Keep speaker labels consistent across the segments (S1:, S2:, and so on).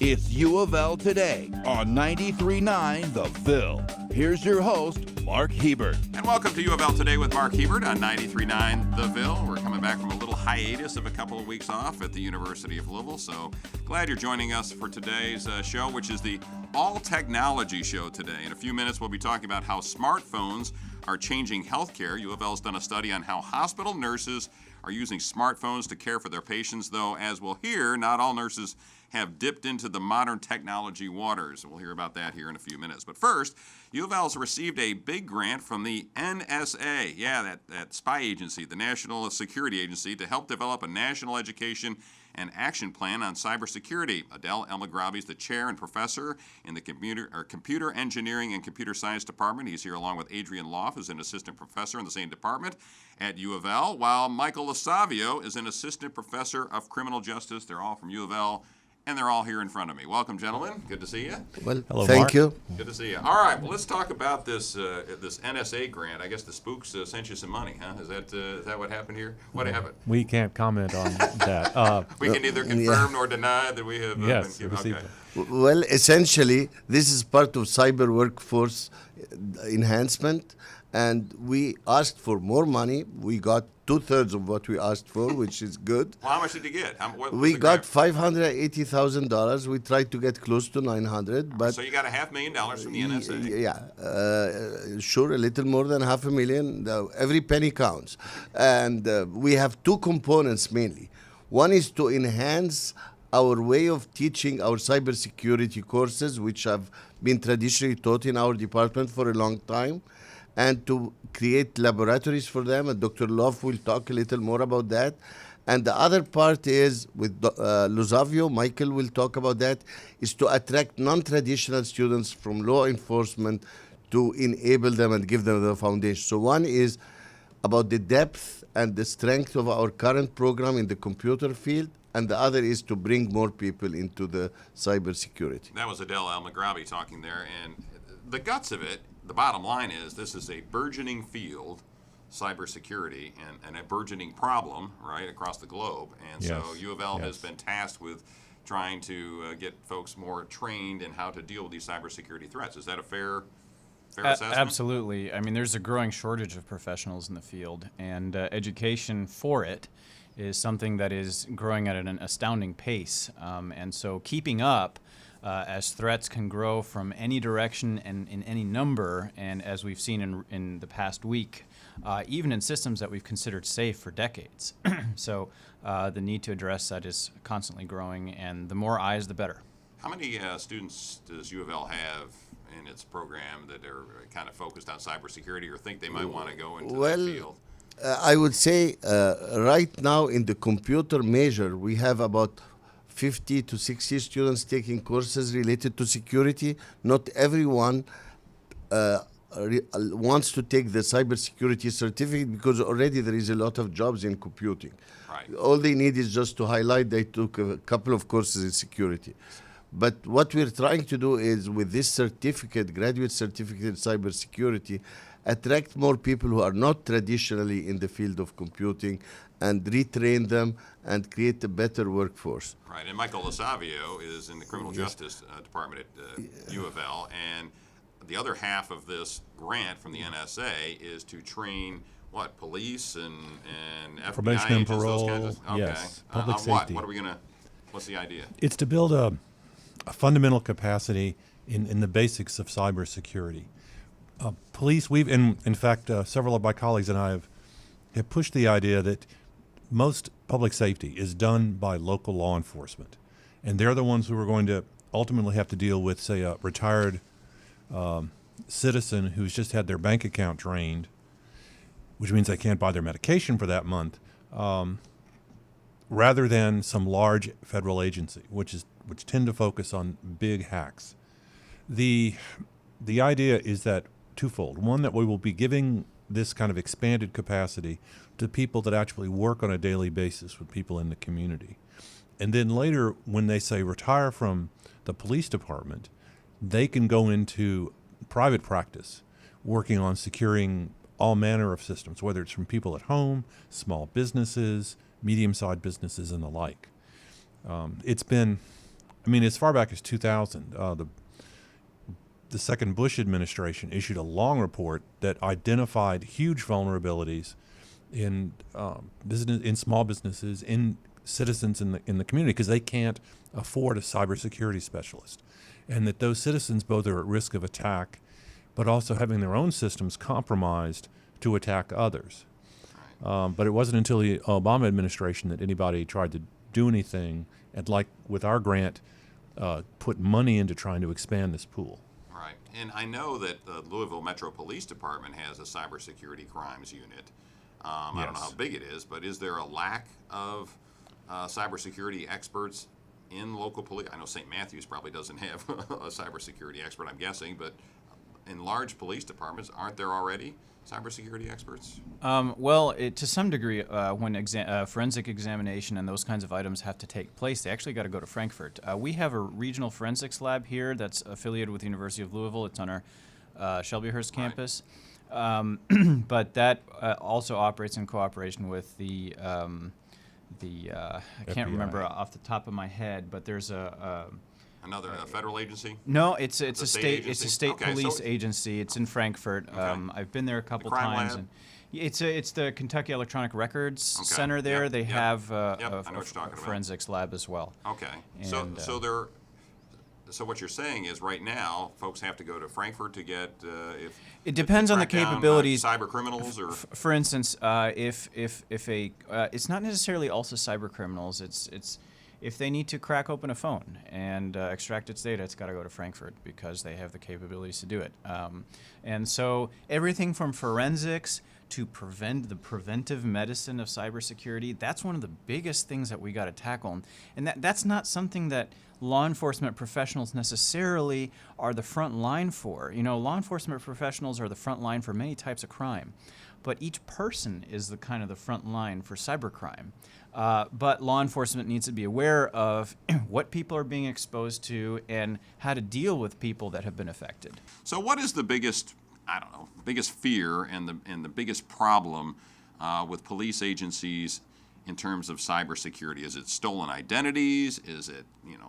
S1: It's U of L Today on 93.9 The Phil. Here's your host, Mark Hebert.
S2: And welcome to U of L Today with Mark Hebert on 93.9 The Phil. We're coming back from a little hiatus of a couple of weeks off at the University of Louisville, so glad you're joining us for today's show, which is the All Technology Show today. In a few minutes, we'll be talking about how smartphones are changing healthcare. U of L has done a study on how hospital nurses are using smartphones to care for their patients, though, as we'll hear, not all nurses have dipped into the modern technology waters. We'll hear about that here in a few minutes. But first, U of L has received a big grant from the NSA, that spy agency, the National Security Agency, to help develop a national education and action plan on cybersecurity. Adel Elmaghraby is the chair and professor in the computer engineering and computer science department. He's here along with Adrian Lauf, who's an assistant professor in the same department at U of L, while Michael Losavio is an assistant professor of criminal justice. They're all from U of L, and they're all here in front of me. Welcome, gentlemen. Good to see you.
S3: Well,
S4: hello,
S3: thank
S4: Mark.
S3: you.
S2: Good to see you. All right, well, let's talk about this NSA grant. I guess the spooks sent you some money, huh? Is that what happened here? What happened?
S4: We can't comment on that.
S2: We can neither confirm nor deny that we have
S4: Yes,
S2: been given. Okay.
S3: Well, essentially, this is part of cyber workforce enhancement, and we asked for more money. We got 2/3 of what we asked for, which is good.
S2: Well, how much did you get? What was
S3: We
S2: the
S3: got
S2: grant?
S3: $580,000. We tried to get close to 900, but
S2: So you got $500,000 from the NSA.
S3: Sure, a little more than $500,000. Every penny counts. And we have two components mainly. One is to enhance our way of teaching our cybersecurity courses, which have been traditionally taught in our department for a long time, and to create laboratories for them. And Dr. Lauf will talk a little more about that. And the other part is, with Losavio, Michael will talk about that, is to attract non-traditional students from law enforcement to enable them and give them the foundation. So one is about the depth and the strength of our current program in the computer field, and the other is to bring more people into the cybersecurity.
S2: That was Adel Elmaghraby talking there, and the guts of it, the bottom line is this is a burgeoning field, cybersecurity, and a burgeoning problem right across the globe. And so U of L has been tasked with trying to get folks more trained in how to deal with these cybersecurity threats. Is that a fair assessment?
S5: Absolutely. I mean, there's a growing shortage of professionals in the field, and education for it is something that is growing at an astounding pace. And so keeping up as threats can grow from any direction and in any number, and as we've seen in the past week, even in systems that we've considered safe for decades. So the need to address that is constantly growing, and the more eyes, the better. How
S2: many students does U of L have in its program that are kind of focused on cybersecurity or think they might want to go into that field?
S3: I would say right now in the computer major, we have about 50 to 60 students taking courses related to security. Not everyone wants to take the cybersecurity certificate because already there is a lot of jobs in computing.
S2: Right.
S3: All they need is just to highlight they took a couple of courses in security. But what we're trying to do is with this certificate, graduate certificate in cybersecurity, attract more people who are not traditionally in the field of computing and retrain them and create a better workforce.
S2: Right, and Michael Losavio is in the criminal justice department at U of L, and the other half of this grant from the NSA is to train, police and FBI
S4: Probation and
S2: agents, those
S4: parole,
S2: kinds of,
S4: yes,
S2: on
S4: public safety.
S2: What are we going to, what's the idea?
S4: It's to build a fundamental capacity in the basics of cybersecurity. Police, in fact, several of my colleagues and I have pushed the idea that most public safety is done by local law enforcement. And they're the ones who are going to ultimately have to deal with, say, a retired citizen who's just had their bank account drained, which means they can't buy their medication for that month, rather than some large federal agency, which tend to focus on big hacks. The idea is that twofold. One, that we will be giving this kind of expanded capacity to people that actually work on a daily basis with people in the community. And then later, when they say retire from the police department, they can go into private practice, working on securing all manner of systems, whether it's from people at home, small businesses, medium-sized businesses, and the like. It's been I mean, as far back as 2000, the second Bush administration issued a long report that identified huge vulnerabilities in business, in small businesses, in citizens in the community, because they can't afford a cybersecurity specialist, and that those citizens both are at risk of attack, but also having their own systems compromised to attack others. But it wasn't until the Obama administration that anybody tried to do anything, and like with our grant, put money into trying to expand this pool.
S2: Right. And I know that the Louisville Metro Police Department has a cybersecurity crimes unit. I don't know how big it is, but is there a lack of cybersecurity experts in local police? I know St. Matthews probably doesn't have a cybersecurity expert, I'm guessing, but in large police departments, aren't there already cybersecurity experts?
S5: Well, to some degree, when forensic examination and those kinds of items have to take place, they actually got to go to Frankfurt. We have a regional forensics lab here that's affiliated with the University of Louisville. It's on our Shelbyhurst campus. But that also operates in cooperation with the I can't
S4: FBI.
S5: remember off the top of my head, but there's
S2: Another federal agency?
S5: no, it's a
S2: state
S5: state
S2: agency?
S5: it's a state
S2: Okay,
S5: police
S2: so-
S5: agency. It's in Frankfurt. I've been there a couple
S2: crime
S5: times,
S2: lab?
S5: and it's the Kentucky Electronic Records
S2: Okay,
S5: Center there.
S2: yep,
S5: They
S2: yep,
S5: have
S2: yep, I know what you're talking about.
S5: forensics lab as well.
S2: Okay.
S5: And,
S2: So what you're saying is right now, folks have to go to Frankfurt to get if
S5: It depends on the
S2: track down,
S5: capabilities.
S2: cyber criminals or
S5: For instance, if a it's not necessarily also cyber criminals. It's if they need to crack open a phone and extract its data, it's got to go to Frankfurt because they have the capabilities to do it. And so everything from forensics to the preventive medicine of cybersecurity, that's one of the biggest things that we got to tackle. And that's not something that law enforcement professionals necessarily are the front line for. You know, law enforcement professionals are the front line for many types of crime, but each person is the kind of the front line for cybercrime. But law enforcement needs to be aware of what people are being exposed to and how to deal with people that have been affected.
S2: So what is the biggest, biggest fear and the biggest problem with police agencies in terms of cybersecurity? Is it stolen identities? Is it,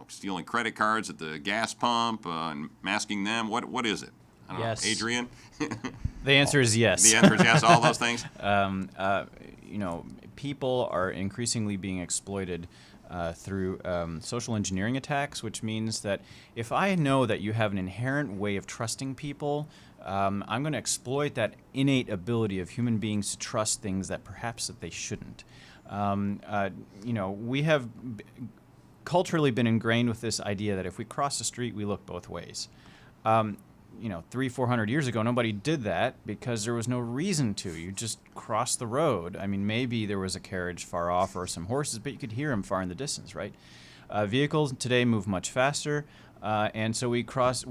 S2: stealing credit cards at the gas pump and masking them? What is it? I don't
S5: Yes.
S2: know. Adrian?
S5: The answer is yes.
S2: The answer is yes, all those things?
S5: People are increasingly being exploited through social engineering attacks, which means that if I know that you have an inherent way of trusting people, I'm going to exploit that innate ability of human beings to trust things that perhaps that they shouldn't. We have culturally been ingrained with this idea that if we cross the street, we look both ways. 300-400 years ago, nobody did that because there was no reason to. You just crossed the road. I mean, maybe there was a carriage far off or some horses, but you could hear them far in the distance, right? Vehicles today move much faster, and so we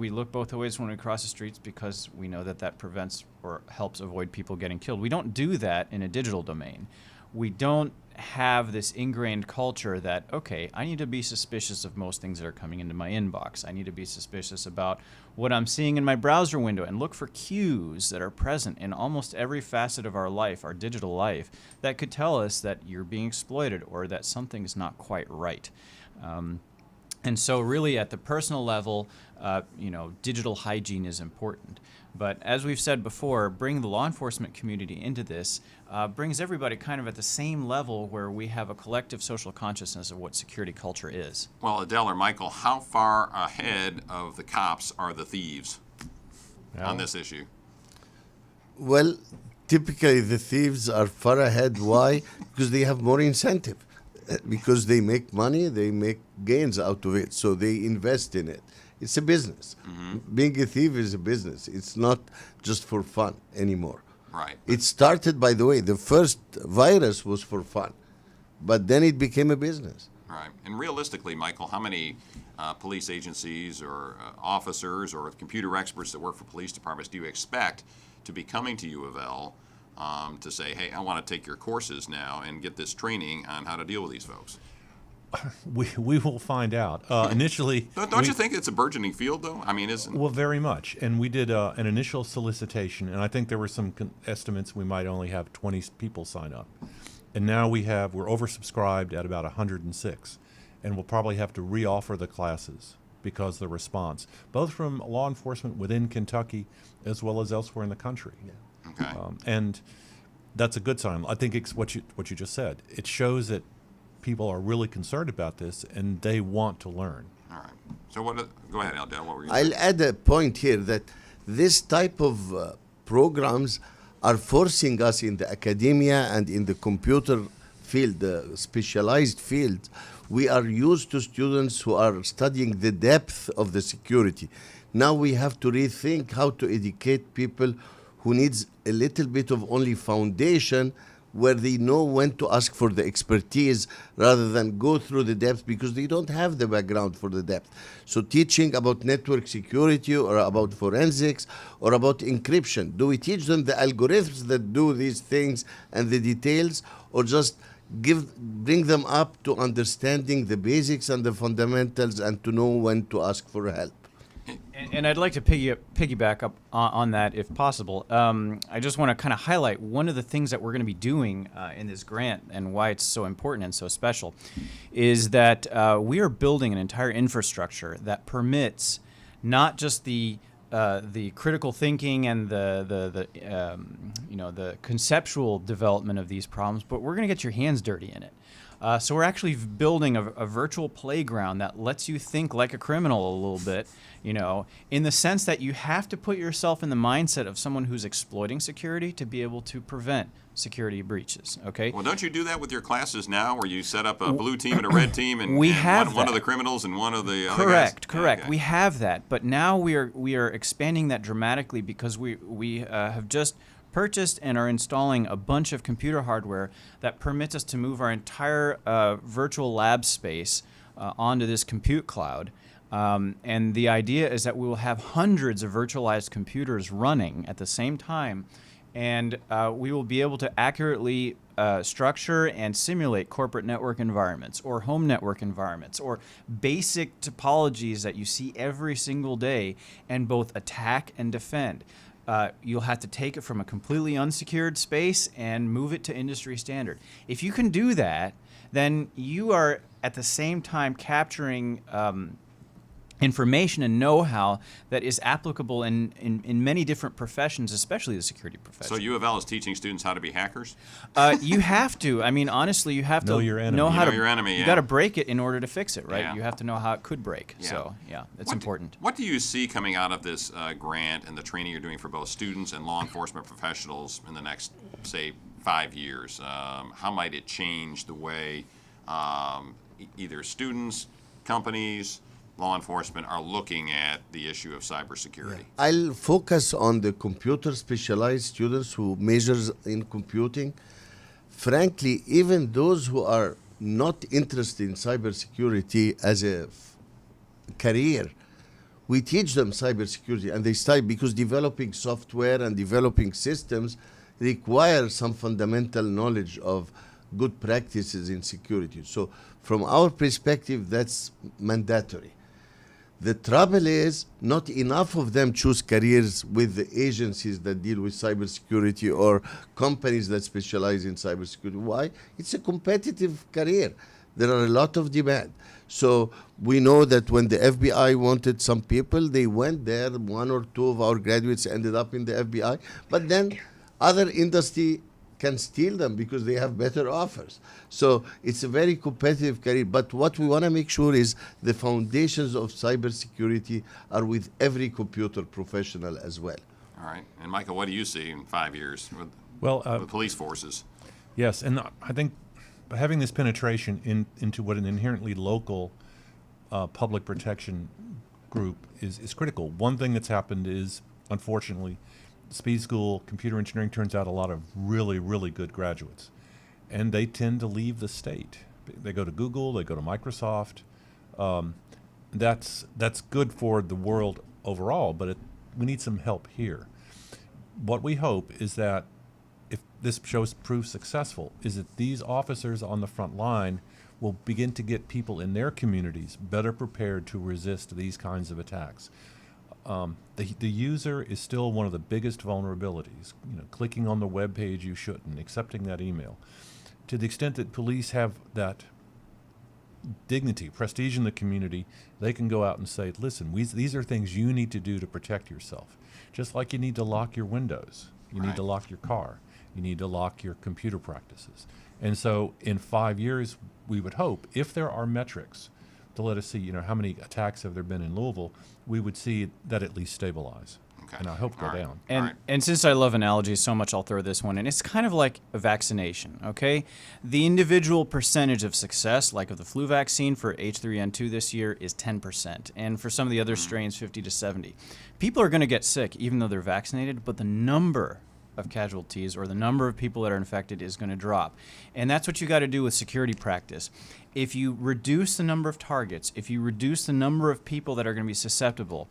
S5: look both ways when we cross the streets because we know that prevents or helps avoid people getting killed. We don't do that in a digital domain. We don't have this ingrained culture that, okay, I need to be suspicious of most things that are coming into my inbox. I need to be suspicious about what I'm seeing in my browser window and look for cues that are present in almost every facet of our life, our digital life, that could tell us that you're being exploited or that something's not quite right. And so really at the personal level, digital hygiene is important. But as we've said before, bringing the law enforcement community into this brings everybody kind of at the same level where we have a collective social consciousness of what security culture is.
S2: Well, Adel or Michael, how far ahead of the cops are the thieves on this issue?
S3: Well, typically the thieves are far ahead. Why? Because they have more incentive. Because they make money, they make gains out of it, so they invest in it. It's a business. Mm-hmm. Being a thief is a business. It's not just for fun anymore.
S2: Right.
S3: It started, by the way, the first virus was for fun, but then it became a business.
S2: Right. And realistically, Michael, how many police agencies or officers or computer experts that work for police departments do you expect to be coming to UofL to say, hey, I want to take your courses now and get this training on how to deal with these folks?
S4: We will find out. Initially,
S2: don't you think it's a burgeoning field, though? I mean, isn't?
S4: Well, very much. And we did an initial solicitation, and I think there were some estimates we might only have 20 people sign up. And now we're oversubscribed at about 106. and we'll probably have to reoffer the classes because of the response, both from law enforcement within Kentucky as well as elsewhere in the country.
S2: Okay.
S4: And that's a good sign. I think it's what you just said. It shows that people are really concerned about this and they want to learn.
S2: All right. So go ahead, Adel. What were you
S3: I'll
S2: saying?
S3: add a point here that this type of programs are forcing us in the academia and in the computer field, the specialized field. We are used to students who are studying the depth of the security. Now we have to rethink how to educate people who needs a little bit of only foundation, where they know when to ask for the expertise rather than go through the depth because they don't have the background for the depth. So teaching about network security or about forensics or about encryption, do we teach them the algorithms that do these things and the details, or just bring them up to understanding the basics and the fundamentals and to know when to ask for help?
S5: And I'd like to piggyback up on that if possible. I just want to kind of highlight one of the things that we're going to be doing in this grant and why it's so important and so special is that we are building an entire infrastructure that permits not just the critical thinking and the conceptual development of these problems, but we're going to get your hands dirty in it. So we're actually building a virtual playground that lets you think like a criminal a little bit, in the sense that you have to put yourself in the mindset of someone who's exploiting security to be able to prevent security breaches. Okay.
S2: Well, don't you do that with your classes now, where you set up a blue team and a red team, and,
S5: we
S2: and
S5: have
S2: one of
S5: that.
S2: the criminals and one of the other guys?
S5: Correct.
S2: Okay.
S5: We have that, but now we are expanding that dramatically because we have just purchased and are installing a bunch of computer hardware that permits us to move our entire virtual lab space onto this compute cloud. And the idea is that we will have hundreds of virtualized computers running at the same time, and we will be able to accurately structure and simulate corporate network environments or home network environments or basic topologies that you see every single day and both attack and defend. You'll have to take it from a completely unsecured space and move it to industry standard. If you can do that, then you are at the same time capturing information and know-how that is applicable in many different professions, especially the security profession.
S2: So UofL is teaching students how to be hackers?
S5: You have to. I mean, honestly, you have
S4: Know
S5: to
S4: your enemy.
S5: know how
S2: You know
S5: to.
S2: your enemy,
S5: You
S2: yeah.
S5: got to break it in order to fix it, right?
S2: Yeah.
S5: You have to know how it could break.
S2: Yeah.
S5: So, yeah, it's
S2: What
S5: important.
S2: What do you see coming out of this grant and the training you're doing for both students and law enforcement professionals in the next, say, 5 years? How might it change the way either students, companies, law enforcement are looking at the issue of cybersecurity?
S3: I'll focus on the computer specialized students who majors in computing. Frankly, even those who are not interested in cybersecurity as a career, we teach them cybersecurity and they study because developing software and developing systems require some fundamental knowledge of good practices in security. So from our perspective, that's mandatory. The trouble is not enough of them choose careers with the agencies that deal with cybersecurity or companies that specialize in cybersecurity. Why? It's a competitive career. There are a lot of demand. So we know that when the FBI wanted some people, they went there. 1 or 2 of our graduates ended up in the FBI. But then other industry can steal them because they have better offers. So it's a very competitive career. But what we want to make sure is the foundations of cybersecurity are with every computer professional as well.
S2: All right. And Michael, what do you see in 5 years with police forces?
S4: Yes, and I think having this penetration into what an inherently local public protection group is critical. One thing that's happened is, unfortunately, Speed School, computer engineering turns out a lot of really, really good graduates. And they tend to leave the state. They go to Google, they go to Microsoft. That's good for the world overall, but we need some help here. What we hope is that if this proves successful, is that these officers on the front line will begin to get people in their communities better prepared to resist these kinds of attacks. The user is still one of the biggest vulnerabilities. Clicking on the web page you shouldn't, accepting that email. To the extent that police have dignity, prestige in the community, they can go out and say, listen, these are things you need to do to protect yourself. Just like you need to lock your windows, you need to lock your car, you need to lock your computer practices. And so in 5 years, we would hope, if there are metrics to let us see, how many attacks have there been in Louisville, we would see that at least stabilize.
S2: Okay.
S4: And I hope go down.
S5: And since I love analogies so much, I'll throw this one in. It's kind of like a vaccination, okay? The individual percentage of success, like of the flu vaccine for H3N2 this year, is 10%. And for some of the other strains, 50 to 70. People are going to get sick even though they're vaccinated, but the number of casualties or the number of people that are infected is going to drop. And that's what you got to do with security practice. If you reduce the number of targets, if you reduce the number of people that are going to be susceptible,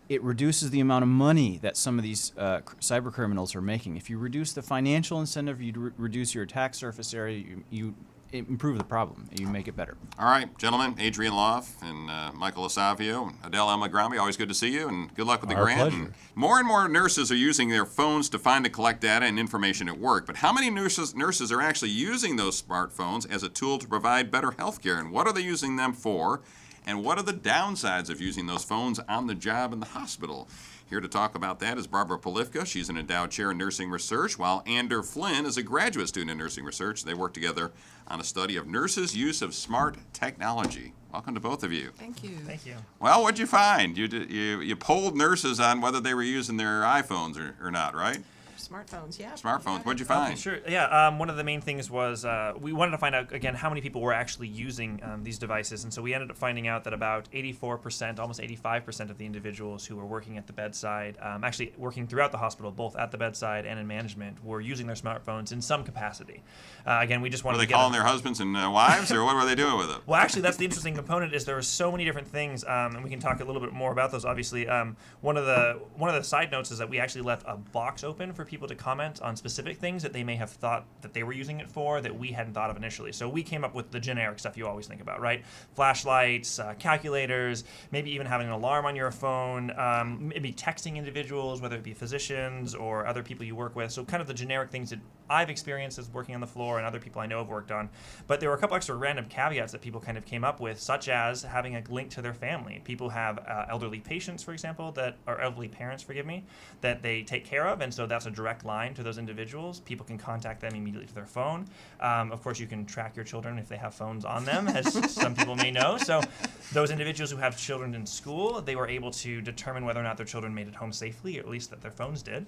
S5: it reduces the amount of money that some of these cyber criminals are making. If you reduce the financial incentive, you reduce your attack surface area, you improve the problem. You make it better.
S2: All right, gentlemen, Adrian Lauf and Michael Losavio, Adel Elmaghraby, always good to see you, and good luck with the
S4: Our
S2: grant.
S4: pleasure.
S2: And more and more nurses are using their phones to find and collect data and information at work. But how many nurses are actually using those smartphones as a tool to provide better health care? And what are they using them for? And what are the downsides of using those phones on the job in the hospital? Here to talk about that is Barbara Polivka. She's an endowed chair in nursing research, while Ander Flynn is a graduate student in nursing research. They work together on a study of nurses' use of smart technology. Welcome to both of you.
S6: Thank you.
S7: Thank you.
S2: Well, what'd you find? You polled nurses on whether they were using their iPhones or not, right?
S6: Smartphones, yeah.
S2: Smartphones. What'd you find?
S7: Sure. Yeah. One of the main things was we wanted to find out again how many people were actually using these devices, and so we ended up finding out that about 84%, almost 85% of the individuals who were working at the bedside, actually working throughout the hospital, both at the bedside and in management, were using their smartphones in some capacity. Again, we just wanted
S2: Were they
S7: to get
S2: calling their husbands and wives, or what were they doing with it?
S7: Well, actually, that's the interesting component. Is there are so many different things, and we can talk a little bit more about those. Obviously, one of the side notes is that we actually left a box open for people to comment on specific things that they may have thought that they were using it for that we hadn't thought of initially. So we came up with the generic stuff you always think about, right? Flashlights, calculators, maybe even having an alarm on your phone, maybe texting individuals, whether it be physicians or other people you work with. So kind of the generic things that I've experienced as working on the floor and other people I know have worked on. But there were a couple extra random caveats that people kind of came up with, such as having a link to their family. People have elderly patients, for example, or elderly parents, forgive me, that they take care of, and so that's a direct line to those individuals. People can contact them immediately to their phone. Of course, you can track your children if they have phones on them, as some people may know. So those individuals who have children in school, they were able to determine whether or not their children made it home safely, or at least that their phones did,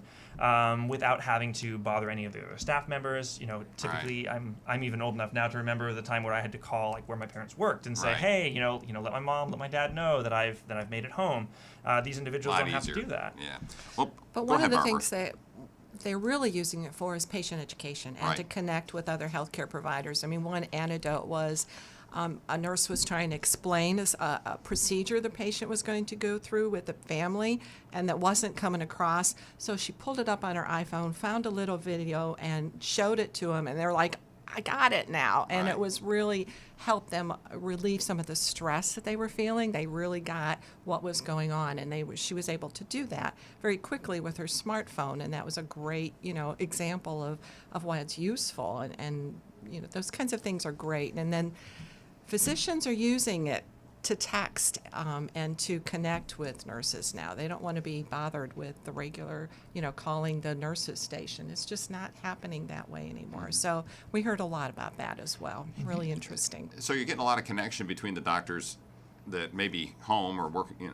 S7: without having to bother any of their staff members. Typically, right. I'm even old enough now to remember the time where I had to call where my parents worked and say, right. Hey, let my mom, let my dad know that I've made it home. These individuals don't have to do that.
S2: Yeah. Well,
S6: but one of the things that they're really using it for is patient education and to connect with other healthcare providers. I mean, one anecdote was a nurse was trying to explain a procedure the patient was going to go through with the family, and that wasn't coming across. So she pulled it up on her iPhone, found a little video, and showed it to them, and they're like, I got it now. And it was really helped them relieve some of the stress that they were feeling. They really got what was going on, and she was able to do that very quickly with her smartphone, and that was a great, example of why it's useful. And those kinds of things are great. And then physicians are using it to text and to connect with nurses now. They don't want to be bothered with the regular, calling the nurses station. It's just not happening that way anymore. So we heard a lot about that as well. Really interesting.
S2: So you're getting a lot of connection between the doctors that may be home or working,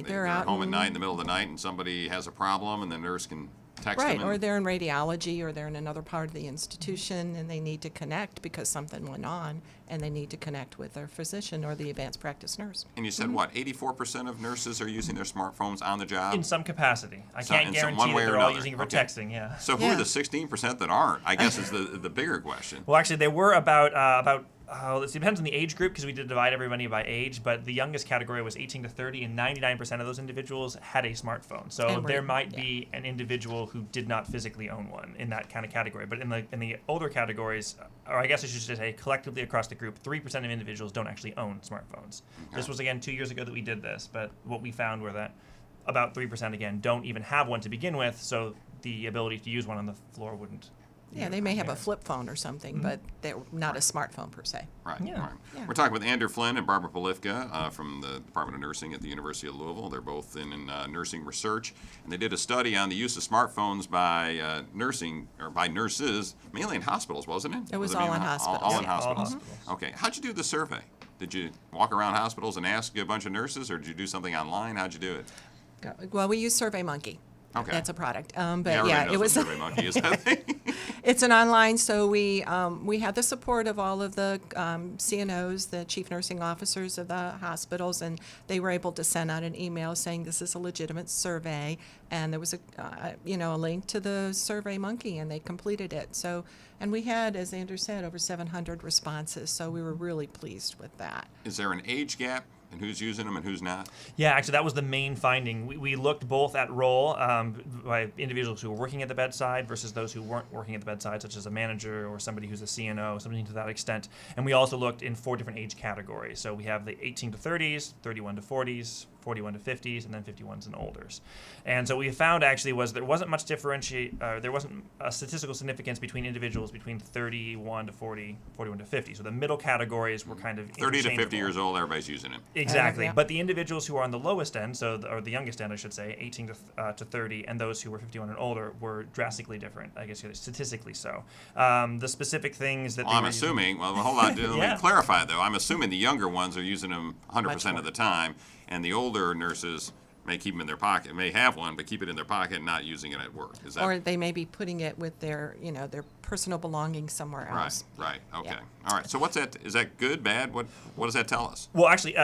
S2: they're
S6: out
S2: home at night in the middle of the night, and somebody has a problem, and the nurse can text them.
S6: Right, or they're in radiology, or they're in another part of the institution, and they need to connect because something went on, and they need to connect with their physician or the advanced practice nurse.
S2: And you said, 84% of nurses are using their smartphones on the job?
S7: In some capacity. I can't guarantee that they're all using it for texting, yeah.
S2: So who are the 16% that aren't, I guess, is the bigger question.
S7: Well, actually, there were about it depends on the age group, because we did divide everybody by age, but the youngest category was 18 to 30, and 99% of those individuals had a smartphone. So there might be an individual who did not physically own one in that kind of category. But in the older categories, or I guess I should say collectively across the group, 3% of individuals don't actually own smartphones. Okay. This was, again, 2 years ago that we did this, but what we found were that about 3%, again, don't even have one to begin with, so the ability to use one on the floor wouldn't
S6: Yeah, they may have a flip phone or something, but they're not a smartphone per se.
S2: Right.
S7: Yeah.
S2: Right.
S6: Yeah.
S2: We're talking with Ander Flynn and Barbara Polivka from the Department of Nursing at the University of Louisville. They're both in nursing research, and they did a study on the use of smartphones by nurses, mainly in hospitals, wasn't it?
S6: It was
S2: it
S6: all
S2: mainly
S6: in hospitals.
S2: All in
S6: Yeah.
S2: hospitals.
S7: All hospitals.
S2: Okay. How'd you do the survey? Did you walk around hospitals and ask a bunch of nurses, or did you do something online? How'd you do it?
S6: Well, we use SurveyMonkey.
S2: Okay.
S6: That's a product. But
S2: Everybody
S6: yeah,
S2: knows
S6: it was.
S2: what SurveyMonkey is, I think.
S6: It's an online, so we had the support of all of the CNOs, the chief nursing officers of the hospitals, and they were able to send out an email saying this is a legitimate survey, and there was a link to the SurveyMonkey, and they completed it. So, and we had, as Andrew said, over 700 responses, so we were really pleased with that.
S2: Is there an age gap? And who's using them and who's not?
S7: Yeah, actually, that was the main finding. We looked both at role by individuals who were working at the bedside versus those who weren't working at the bedside, such as a manager or somebody who's a CNO, something to that extent. And we also looked in 4 different age categories. So we have the 18 to 30s, 31 to 40s, 41 to 50s, and then 51s and olders. And so what we found actually was there wasn't much there wasn't a statistical significance between individuals between 31 to 40, 41 to 50. So the middle categories were kind of
S2: 30 to 50
S7: interchangeable.
S2: years old, everybody's using it.
S7: Exactly.
S6: Yeah.
S7: But the individuals who are on the lowest end, or the youngest end, I should say, 18 to 30, and those who were 51 and older were drastically different, I guess statistically so. The specific things that
S2: Well,
S7: they
S2: I'm
S7: were
S2: assuming, well, hold on, let
S7: Yeah.
S2: me clarify though. I'm assuming the younger ones are using them 100%
S6: more.
S2: of the time, and the older nurses may keep them in their pocket, may have one, but keep it in their pocket and not using it at work. Is that
S6: Or they may be putting it with their personal belongings somewhere
S2: right?
S6: else.
S2: Right. Okay.
S6: Yeah.
S2: All right. So what's that? Is that good, bad? What does that tell us?
S7: Well, actually,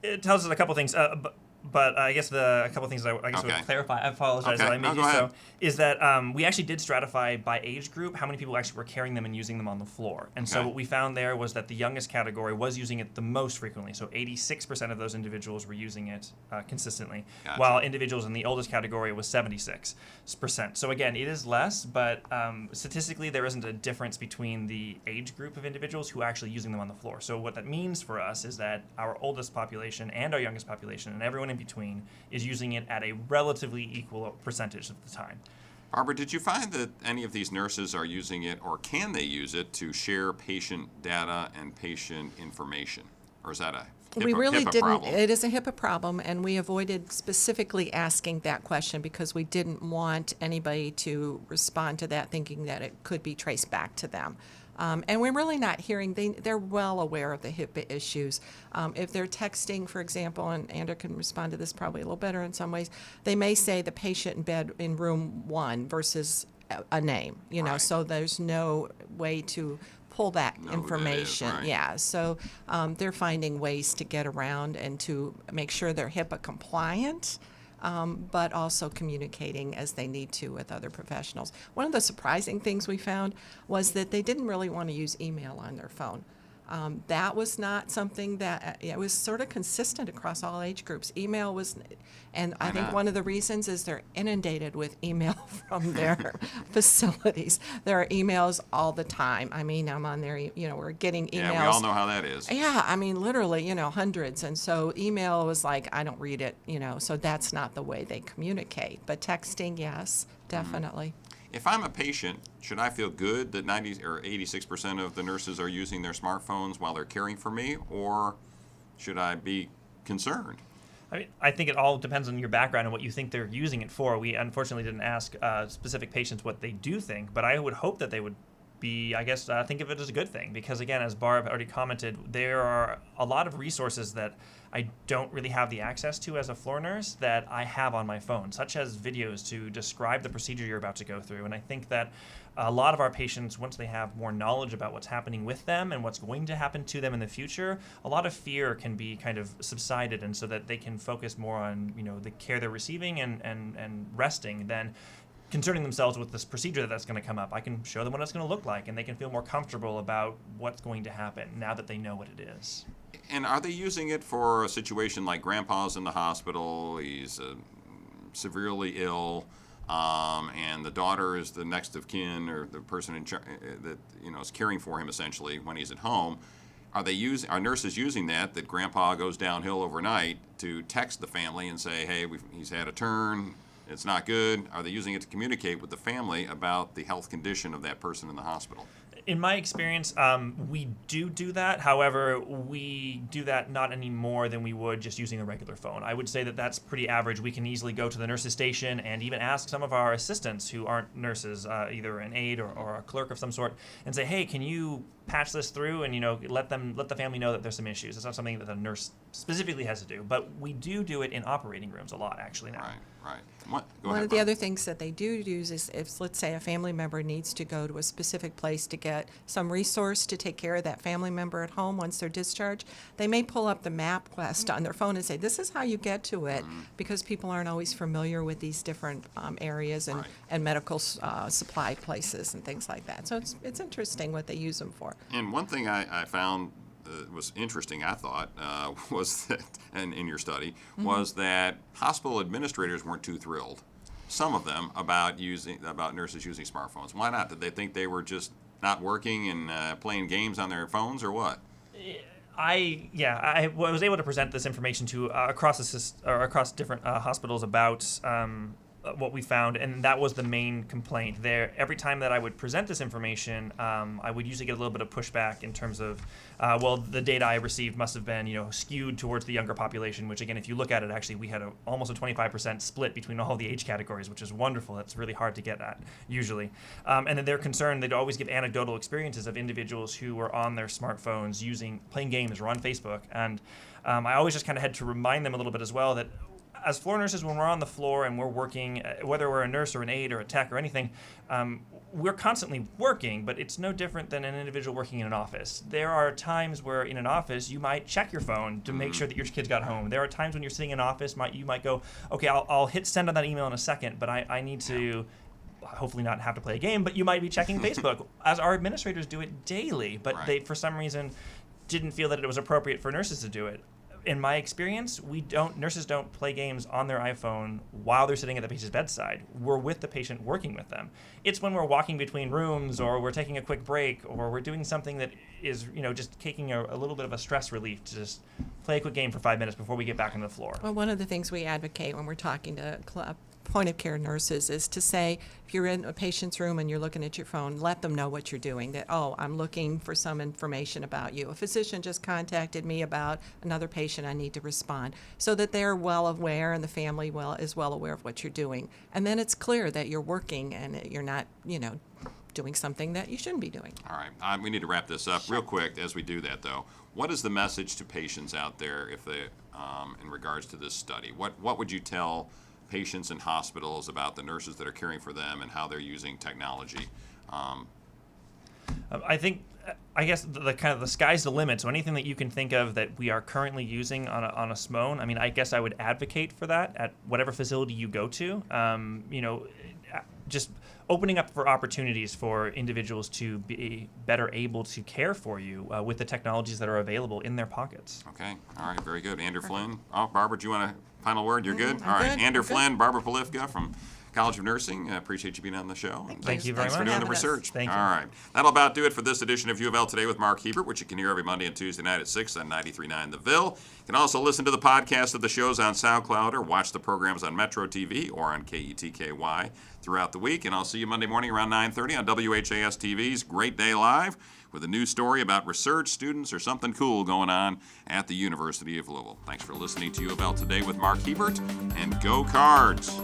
S7: it tells us a couple things. But I guess a couple things that I guess
S2: Okay.
S7: would clarify. I apologize
S2: Okay.
S7: that I made
S2: No,
S7: you
S2: go
S7: so.
S2: ahead.
S7: Is that we actually did stratify by age group how many people actually were carrying them and using them on the floor. And so
S2: Okay.
S7: what we found there was that the youngest category was using it the most frequently. So 86% of those individuals were using it consistently,
S2: Gotcha.
S7: while individuals in the oldest category was 76%. So again, it is less, but statistically there isn't a difference between the age group of individuals who are actually using them on the floor. So what that means for us is that our oldest population and our youngest population and everyone in between is using it at a relatively equal percentage of the time.
S2: Barbara, did you find that any of these nurses are using it, or can they use it to share patient data and patient information, or is that a
S6: We really
S2: HIPAA
S6: didn't.
S2: problem?
S6: It is a HIPAA problem, and we avoided specifically asking that question because we didn't want anybody to respond to that thinking that it could be traced back to them. And we're really not hearing, they're well aware of the HIPAA issues. If they're texting, for example, and Ander can respond to this probably a little better in some ways, they may say the patient in bed in room 1 versus a name,
S2: Right.
S6: so there's no way to pull that
S2: Know who that is,
S6: information.
S2: right.
S6: Yeah, so they're finding ways to get around and to make sure they're HIPAA compliant, but also communicating as they need to with other professionals. One of the surprising things we found was that they didn't really want to use email on their phone. That was not something that it was sort of consistent across all age groups. Email was, and I think
S2: not?
S6: one of the reasons is they're inundated with email from their facilities. There are emails all the time. I mean, I'm on there, we're getting emails.
S2: Yeah, we all know how that is.
S6: Yeah, I mean, literally, hundreds. And so email was like, I don't read it, so that's not the way they communicate. But texting, yes, definitely.
S2: If I'm a patient, should I feel good that 90 or 86% of the nurses are using their smartphones while they're caring for me, or should I be concerned?
S7: I mean, I think it all depends on your background and what you think they're using it for. We unfortunately didn't ask specific patients what they do think, but I would hope that they would be, think of it as a good thing, because again, as Barb already commented, there are a lot of resources that I don't really have the access to as a floor nurse that I have on my phone, such as videos to describe the procedure you're about to go through. And I think that a lot of our patients, once they have more knowledge about what's happening with them and what's going to happen to them in the future, a lot of fear can be kind of subsided, and so that they can focus more on the care they're receiving and resting than concerning themselves with this procedure that's going to come up. I can show them what it's going to look like, and they can feel more comfortable about what's going to happen now that they know what it is.
S2: And are they using it for a situation like grandpa's in the hospital, he's severely ill, and the daughter is the next of kin or the person in that is caring for him essentially when he's at home? Are nurses using that grandpa goes downhill overnight to text the family and say, hey, he's had a turn, It's not good. Are they using it to communicate with the family about the health condition of that person in the hospital?
S7: In my experience, we do that. However, we do that not any more than we would just using a regular phone. I would say that that's pretty average. We can easily go to the nurse's station and even ask some of our assistants who aren't nurses, either an aide or a clerk of some sort, and say, hey, can you patch this through and let the family know that there's some issues. It's not something that the nurse specifically has to do, but we do it in operating rooms a lot actually now.
S2: Right.
S6: One of the other things that they do use is if, let's say, a family member needs to go to a specific place to get some resource to take care of that family member at home once they're discharged, they may pull up the MapQuest on their phone and say, this is how you get to it, because people aren't always familiar with these different areas and medical supply places and things like that. So it's interesting what they use them for.
S2: And one thing I found was interesting, I thought, was that, and in your study, was that hospital administrators weren't too thrilled, some of them, about nurses using smartphones. Why not? Did they think they were just not working and playing games on their phones, or what?
S7: I was able to present this information to across different hospitals about what we found, and that was the main complaint there. Every time that I would present this information, I would usually get a little bit of pushback in terms of, the data I received must have been, skewed towards the younger population, which again, if you look at it, actually, we had almost a 25% split between all the age categories, which is wonderful. That's really hard to get at, usually. And then they're concerned, they'd always give anecdotal experiences of individuals who were on their smartphones playing games or on Facebook. And I always just kind of had to remind them a little bit as well that as floor nurses, when we're on the floor and we're working, whether we're a nurse or an aide or a tech or anything, we're constantly working, but it's no different than an individual working in an office. There are times where in an office you might check your phone to make sure that your kids got home. There are times when you're sitting in an office, you might go, okay, I'll hit send on that email in a second, but I need to hopefully not have to play a game, but you might be checking Facebook, as our administrators do it daily, but they, for some reason, didn't feel that it was appropriate for nurses to do it. In my experience, nurses don't play games on their iPhone while they're sitting at the patient's bedside. We're with the patient working with them. It's when we're walking between rooms or we're taking a quick break or we're doing something that is, just taking a little bit of a stress relief to just play a quick game for 5 minutes before we get back on the floor.
S6: Well, one of the things we advocate when we're talking to point-of-care nurses is to say, if you're in a patient's room and you're looking at your phone, let them know what you're doing, that, I'm looking for some information about you. A physician just contacted me about another patient, I need to respond, so that they're well aware and the family is well aware of what you're doing. And then it's clear that you're working and you're not, doing something that you shouldn't be doing.
S2: All right. We need to wrap this up real quick. As we do that, though, what is the message to patients out there if they, in regards to this study? What would you tell patients in hospitals about the nurses that are caring for them and how they're using technology?
S7: I guess the sky's the limit. So anything that you can think of that we are currently using on a SMON, I guess I would advocate for that at whatever facility you go to. Just opening up for opportunities for individuals to be better able to care for you with the technologies that are available in their pockets.
S2: Okay. All right. Very good. Ander Flynn. Oh, Barbara, do you want a final word? You're good?
S6: I'm
S2: All right.
S6: good.
S2: Ander
S6: I'm
S2: Flynn,
S6: good.
S2: Barbara Polivka from College of Nursing. I appreciate you being on the show.
S7: Thank you very
S2: Thanks
S7: much.
S2: for doing the
S6: having us.
S2: research.
S7: Thank you.
S2: All right. That'll about do it for this edition of UofL Today with Mark Hebert, which you can hear every Monday and Tuesday night at 6 on 93.9 The Ville. You can also listen to the podcast of the shows on SoundCloud or watch the programs on Metro TV or on KETKY throughout the week. And I'll see you Monday morning around 9:30 on WHAS TV's Great Day Live with a new story about research, students, or something cool going on at the University of Louisville. Thanks for listening to UofL Today with Mark Hebert, and go Cards!